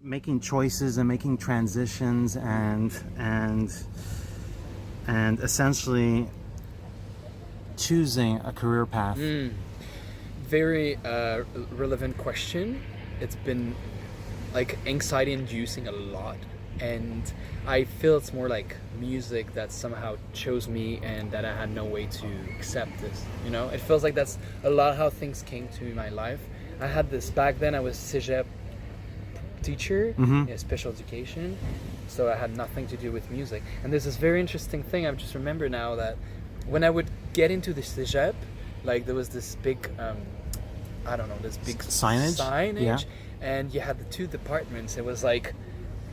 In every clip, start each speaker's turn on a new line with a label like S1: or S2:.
S1: making choices and making transitions and essentially choosing a career path?
S2: Very relevant question. It's been like anxiety inducing a lot, and I feel it's more like music that somehow chose me and that I had no way to accept this, you know? It feels like that's a lot how things came to my life. I had this back then. I was cégep teacher in special education, so I had nothing to do with music. And there's this very interesting thing I've just remembered now, that when I would get into the cégep, like there was this big I don't know, this big signage,
S1: yeah.
S2: And you had the two departments. It was like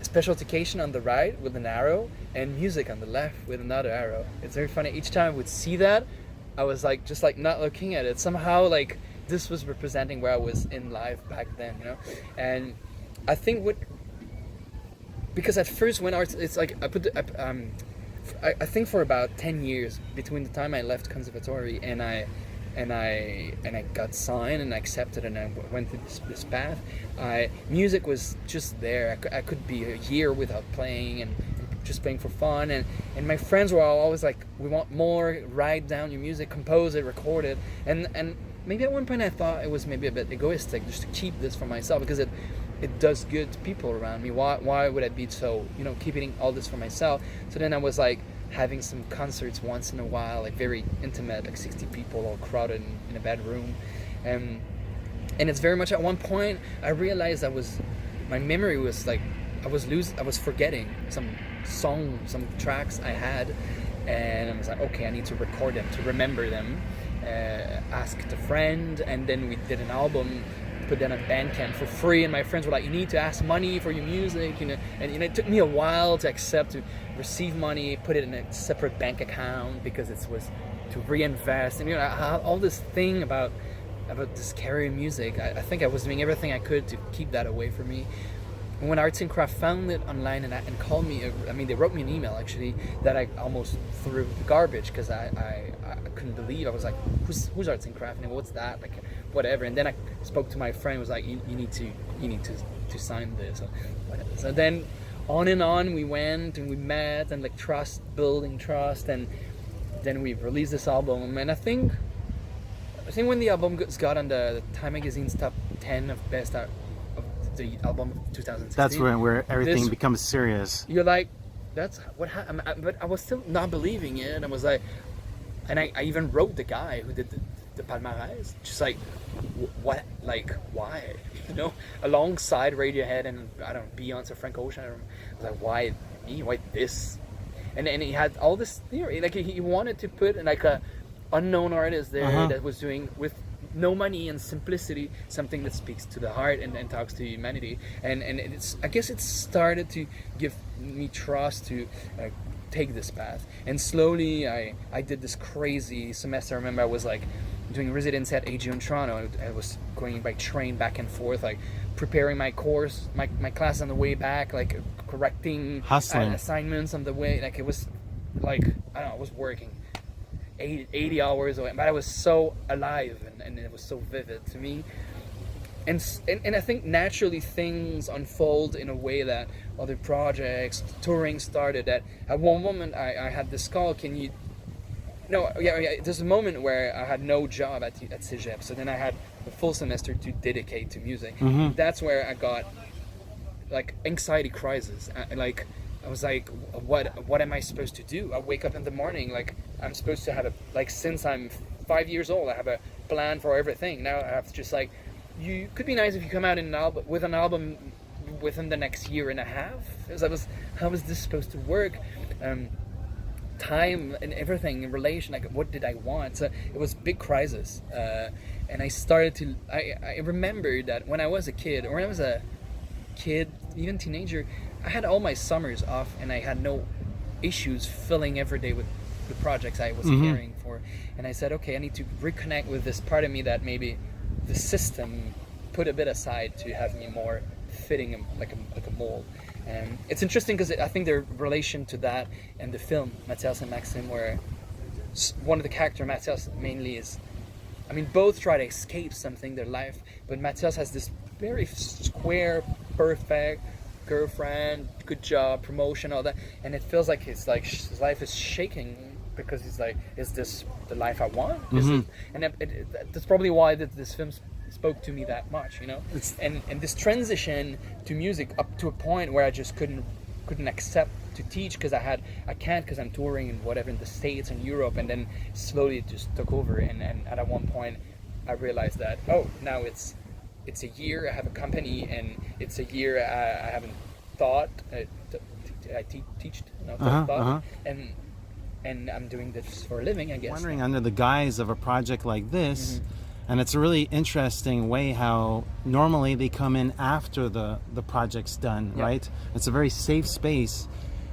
S2: special education on the right with an arrow and music on the left with another arrow. It's very funny. Each time I would see that, I was like just like not looking at it. Somehow like this was representing where I was in life back then, you know? And I think because at first when arts, it's like I think for about 10 years between the time I left conservatory and I got signed and accepted and I went through this path, music was just there. I could be a year without playing and just playing for fun, and my friends were always like, we want more, write down your music, compose it, record it, and maybe at one point I thought it was maybe a bit egoistic just to keep this for myself, because it does good to people around me. Why would I be so, you know, keeping all this for myself? So then I was like having some concerts once in a while, like very intimate, like 60 people all crowded in a bedroom, and it's very much at one point I realized my memory was like I was forgetting some tracks I had, and I was like, okay, I need to record them to remember them. Asked a friend, and then we did an album, put that on Bandcamp for free, and my friends were like, you need to ask money for your music, you know, and you know, it took me a while to accept to receive money, put it in a separate bank account because it was to reinvest, and you know, all this thing about this career music. I think I was doing everything I could to keep that away from me. And when Arts and Craft found it online and called me, I mean, they wrote me an email actually that I almost threw the garbage, because I couldn't believe. I was like, who's Arts and Craft? And what's that? Like, whatever. And then I spoke to my friend, was like, you need to sign this. So then on and on we went, and we met, and like building trust, and then we released this album. And I think when the album got on the Time Magazine's top 10 of best art of the album of 2016,
S1: that's where everything becomes serious.
S2: You're like, that's what happened. But I was still not believing it. I was like, and I even wrote the guy who did the palmarès, just like, what, like, why, you know, alongside Radiohead and I don't know, Beyonce, Frank Ocean. I was like, why me? Why this? And he had all this theory, like he wanted to put like a unknown artist there that was doing with no money and simplicity something that speaks to the heart and talks to humanity, and it's, I guess it started to give me trust to take this path. And slowly I did this crazy semester. I remember I was like doing residency at AGU in Toronto. I was going by train back and forth, like preparing my course, my class on the way back, like correcting assignments on the way. Like it was like, I don't know, I was working 80 hours away, but I was so alive and it was so vivid to me. And I think naturally things unfold in a way that other projects, touring started. That at one moment I had this call, there's a moment where I had no job at Cégep, so then I had a full semester to dedicate to music. That's where I got like anxiety crisis. I was like, what am I supposed to do? I wake up in the morning, like I'm supposed to have since I'm 5 years old, I have a plan for everything. Now I have to just like, you could be nice if you come out with an album within the next year and a half. How was this supposed to work? Time and everything in relation, like what did I want? So it was a big crisis. And I started to, I remembered that when I was a kid, even teenager, I had all my summers off and I had no issues filling every day with the projects I was caring for. And I said, okay, I need to reconnect with this part of me that maybe the system put a bit aside to have me more fitting like a mold. And it's interesting because I think the relation to that and the film Matthias and Maxime, where one of the characters, Matthias mainly, is, I mean, both try to escape something, their life, but Matthias has this very square perfect girlfriend, good job, promotion, all that, and it feels like his life is shaking because he's like, is this the life I want? Is it, and that's probably why this film spoke to me that much, you know. And this transition to music up to a point where I just couldn't accept to teach because I can't because I'm touring and whatever in the States and Europe, and then slowly it just took over, and at one point I realized that now it's a year I have a company, and it's a year I haven't thought and I'm doing this for a living, I guess.
S1: Wondering under the guise of a project like this, and it's a really interesting way how normally they come in after the project's done, right? It's a very safe space,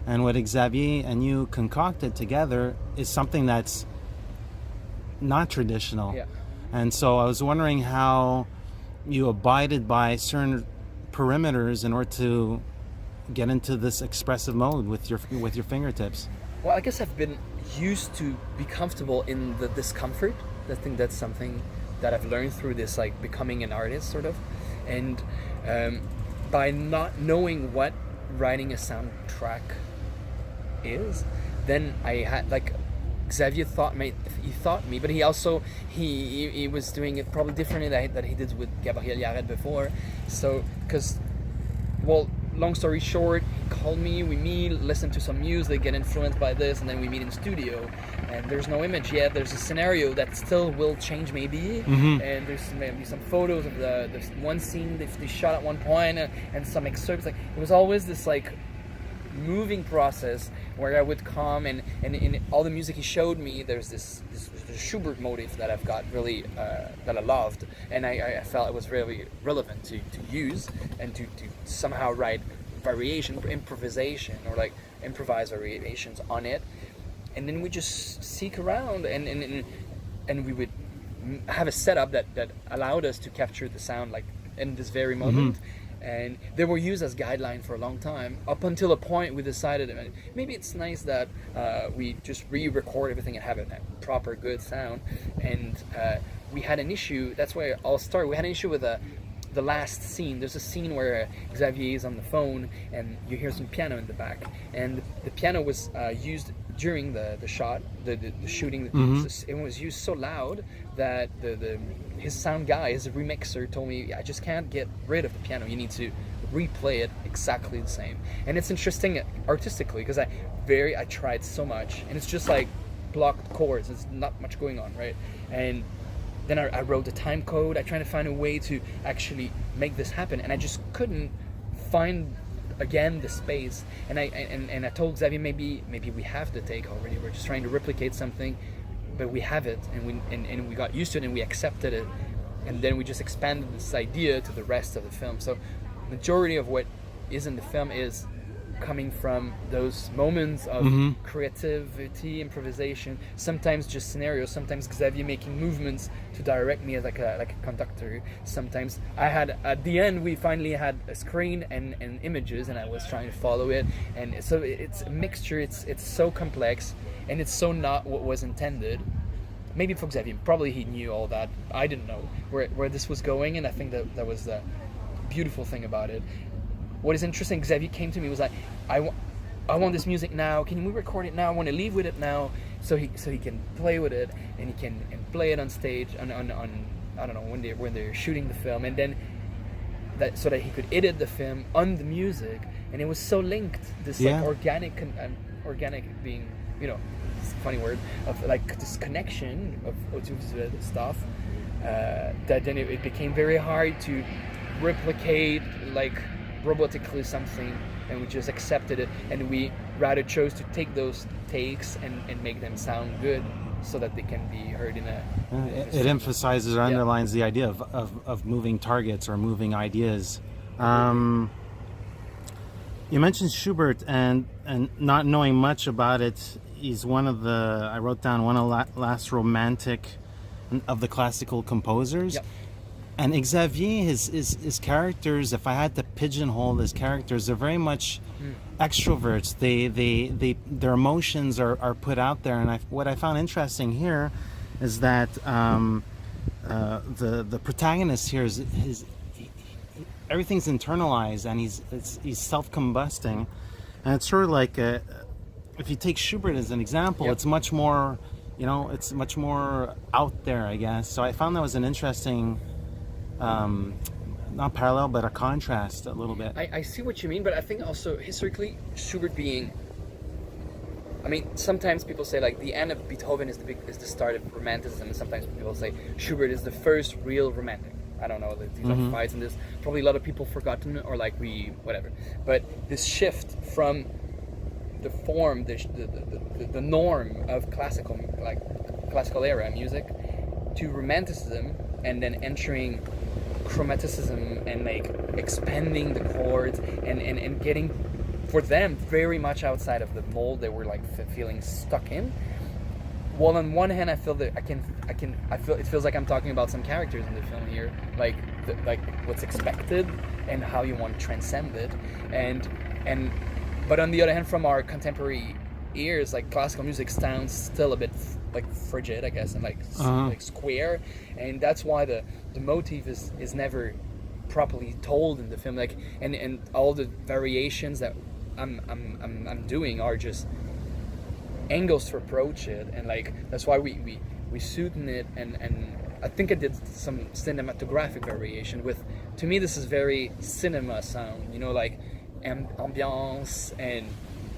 S1: and what Xavier and you concocted together is something that's not traditional.
S2: Yeah.
S1: And so I was wondering how you abided by certain perimeters in order to get into this expressive mode with your fingertips.
S2: Well, I guess I've been used to be comfortable in the discomfort. I think that's something that I've learned through this, like becoming an artist, sort of. And by not knowing what writing a soundtrack is, then I had like Xavier taught me, but he also he was doing it probably differently that he did with Gabriel before. So, because, well, long story short, he called me, we meet, listen to some music, get influenced by this, and then we meet in the studio. And there's no image yet. There's a scenario that still will change maybe, and there's maybe some photos of there's one scene they shot at one point, and some excerpts. Like, it was always this like moving process where I would come and in all the music he showed me, there's this Schubert motif that I've got really that I loved, and I felt it was really relevant to use and to somehow write improvisation or like improvise variations on it, and then we just seek around and we would have a setup that allowed us to capture the sound like in this very moment. And they were used as guideline for a long time, up until a point we decided maybe it's nice that we just re-record everything and have a proper good sound. And we had an issue, that's where I'll start, we had an issue with the last scene. There's a scene where Xavier is on the phone and you hear some piano in the back, and the piano was used during the shot, the shooting. It was used so loud that his sound guy, his remixer, told me, I just can't get rid of the piano, you need to replay it exactly the same. And it's interesting artistically because I tried so much, and it's just like blocked chords, there's not much going on, right? And then I wrote the time code. I tried to find a way to actually make this happen, and I just couldn't find again the space. And I told Xavier, maybe we have the take already. We're just trying to replicate something, but we have it, and we got used to it, and we accepted it, and then we just expanded this idea to the rest of the film. So, majority of what is in the film is coming from those moments of creativity, improvisation, sometimes just scenarios, sometimes Xavier making movements to direct me as like a conductor. Sometimes I had, at the end, we finally had a screen and images, and I was trying to follow it. And so it's a mixture, it's so complex, and it's so not what was intended. Maybe for Xavier, probably he knew all that. I didn't know where this was going, and I think that was the beautiful thing about it. What is interesting, Xavier came to me, was like, I want this music now. Can we record it now? I want to leave with it now, so he can play with it, and he can play it on stage on I don't know when they're shooting the film, and then so that he could edit the film on the music, and it was so linked. This like organic being, you know, it's a funny word, of like this connection of audiovisual stuff that then it became very hard to replicate like robotically something, and we just accepted it, and we rather chose to take those takes and make them sound good so that they can be heard in a
S1: it emphasizes or underlines the idea of moving targets or moving ideas. You mentioned Schubert and not knowing much about it. He's one of the, I wrote down, one of the last romantic of the classical composers. And Xavier, his characters, if I had to pigeonhole his characters, they're very much extroverts. Their emotions are put out there. And what I found interesting here is that the protagonist here is everything's internalized, and he's self-combusting, and it's sort of like if you take Schubert as an example,
S2: Yep.
S1: it's much more, it's much more out there, I guess. So I found that was an interesting, not parallel, but a contrast a little bit.
S2: I see what you mean, but I think also historically Schubert being, I mean, sometimes people say like the end of Beethoven is the start of Romanticism, and sometimes people say Schubert is the first real Romantic. I don't know, these are fights, and this probably a lot of people forgotten, or like whatever. But this shift from the form, the norm of classical era music to Romanticism, and then entering chromaticism and like expanding the chords and getting, for them, very much outside of the mold they were like feeling stuck in. Well, on one hand, I feel that I feel it feels like I'm talking about some characters in the film here, like what's expected and how you want to transcend it, but on the other hand, from our contemporary ears, like classical music sounds still a bit like frigid, I guess, and like square, and that's why the motif is never properly told in the film, like and all the variations that I'm doing are just angles to approach it, and like that's why we sweeten it, and I think I did some cinematographic variation with, to me this is very cinema sound, like ambiance and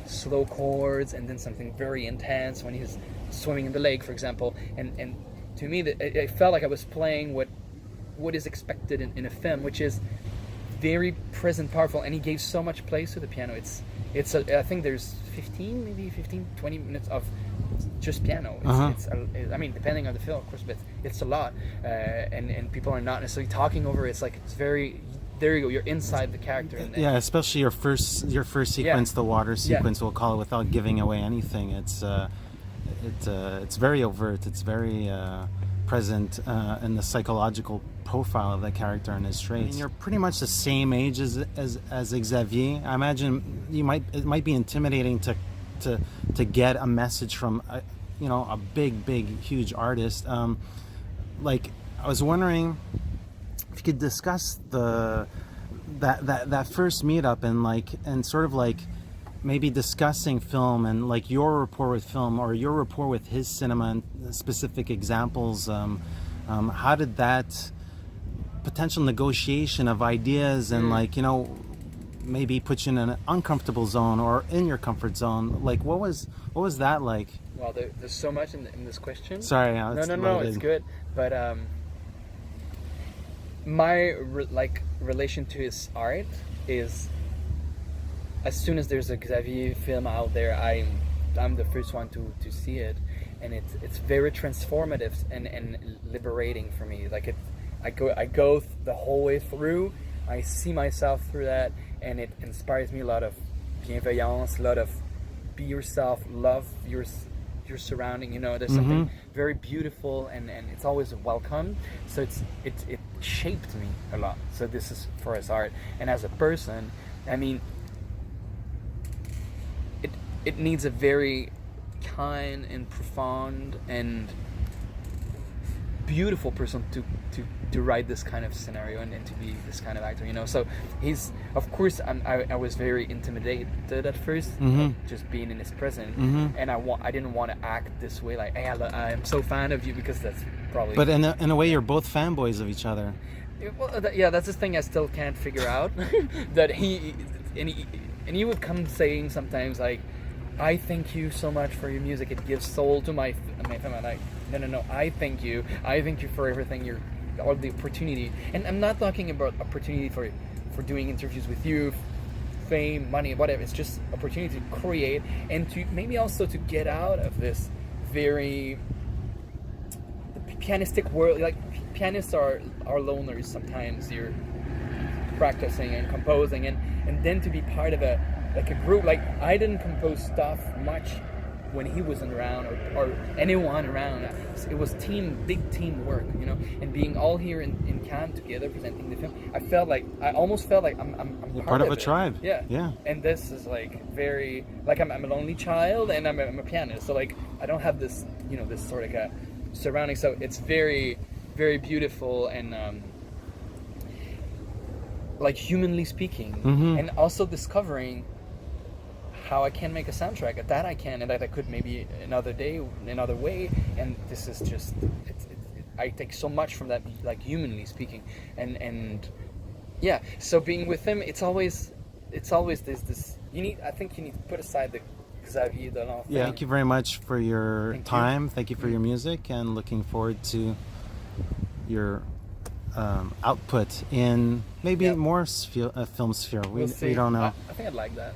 S2: slow chords, and then something very intense when he's swimming in the lake, for example, and to me that it felt like I was playing what is expected in a film, which is very present, powerful, and he gave so much place to the piano. I think there's 20 minutes of just piano. I mean, depending on the film, of course, but it's a lot, and people are not necessarily talking over it. It's like, it's very, there you go, you're inside the character.
S1: Yeah, especially your first sequence, the water sequence, we'll call it, without giving away anything. It's very overt. It's very present in the psychological profile of that character and his traits. I mean, you're pretty much the same age as Xavier. I imagine it might be intimidating to get a message from a big huge artist. Like, I was wondering if you could discuss that first meetup, and sort of like maybe discussing film and like your rapport with film, or your rapport with his cinema, and specific examples. How did that potential negotiation of ideas and maybe put you in an uncomfortable zone or in your comfort zone? Like, what was that like?
S2: Well, there's so much in this question.
S1: Sorry,
S2: no, it's good. But my relation to his art is, as soon as there's a Xavier film out there, I'm the first one to see it, and it's very transformative and liberating for me. Like, I go the whole way through. I see myself through that, and it inspires me a lot of bienveillance, a lot of be yourself, love your surrounding. There's something very beautiful, and it's always welcome. So it shaped me a lot. So this is for his art, and as a person, I mean, it needs a very kind and profound and beautiful person to write this kind of scenario and to be this kind of actor, So he's, of course, I was very intimidated at first, just being in his presence, and I didn't want to act this way, like, hey, I'm so fan of you, because that's probably. But
S1: in a way, you're both fanboys of each other.
S2: Well, that's the thing I still can't figure out. That he would come saying sometimes like, I thank you so much for your music. It gives soul to my film. I'm like, no. I thank you for everything. All the opportunity, and I'm not talking about opportunity for doing interviews with you, fame, money, whatever. It's just opportunity to create, and to maybe also to get out of this very pianistic world. Like, pianists are loners sometimes. You're practicing and composing, and then to be part of a group. Like, I didn't compose stuff much when he wasn't around, or anyone around. It was big team work, and being all here in Cannes together presenting the film, I almost felt like I'm
S1: part of a tribe.
S2: Yeah. And this is like very, like, I'm a lonely child, and I'm a pianist, so like I don't have this, this sort of a surrounding. So it's very, very beautiful, and like humanly speaking, and also discovering how I can make a soundtrack, that I can, and that I could maybe another day, another way, and this is just, I take so much from that, like humanly speaking, and yeah, so being with him, it's always this, I think you need to put aside the Xavier Dolan thing.
S1: Yeah, thank you very much for your time. Thank you for your music, and looking forward to your output in maybe more film sphere. We don't know.
S2: I think I'd like that.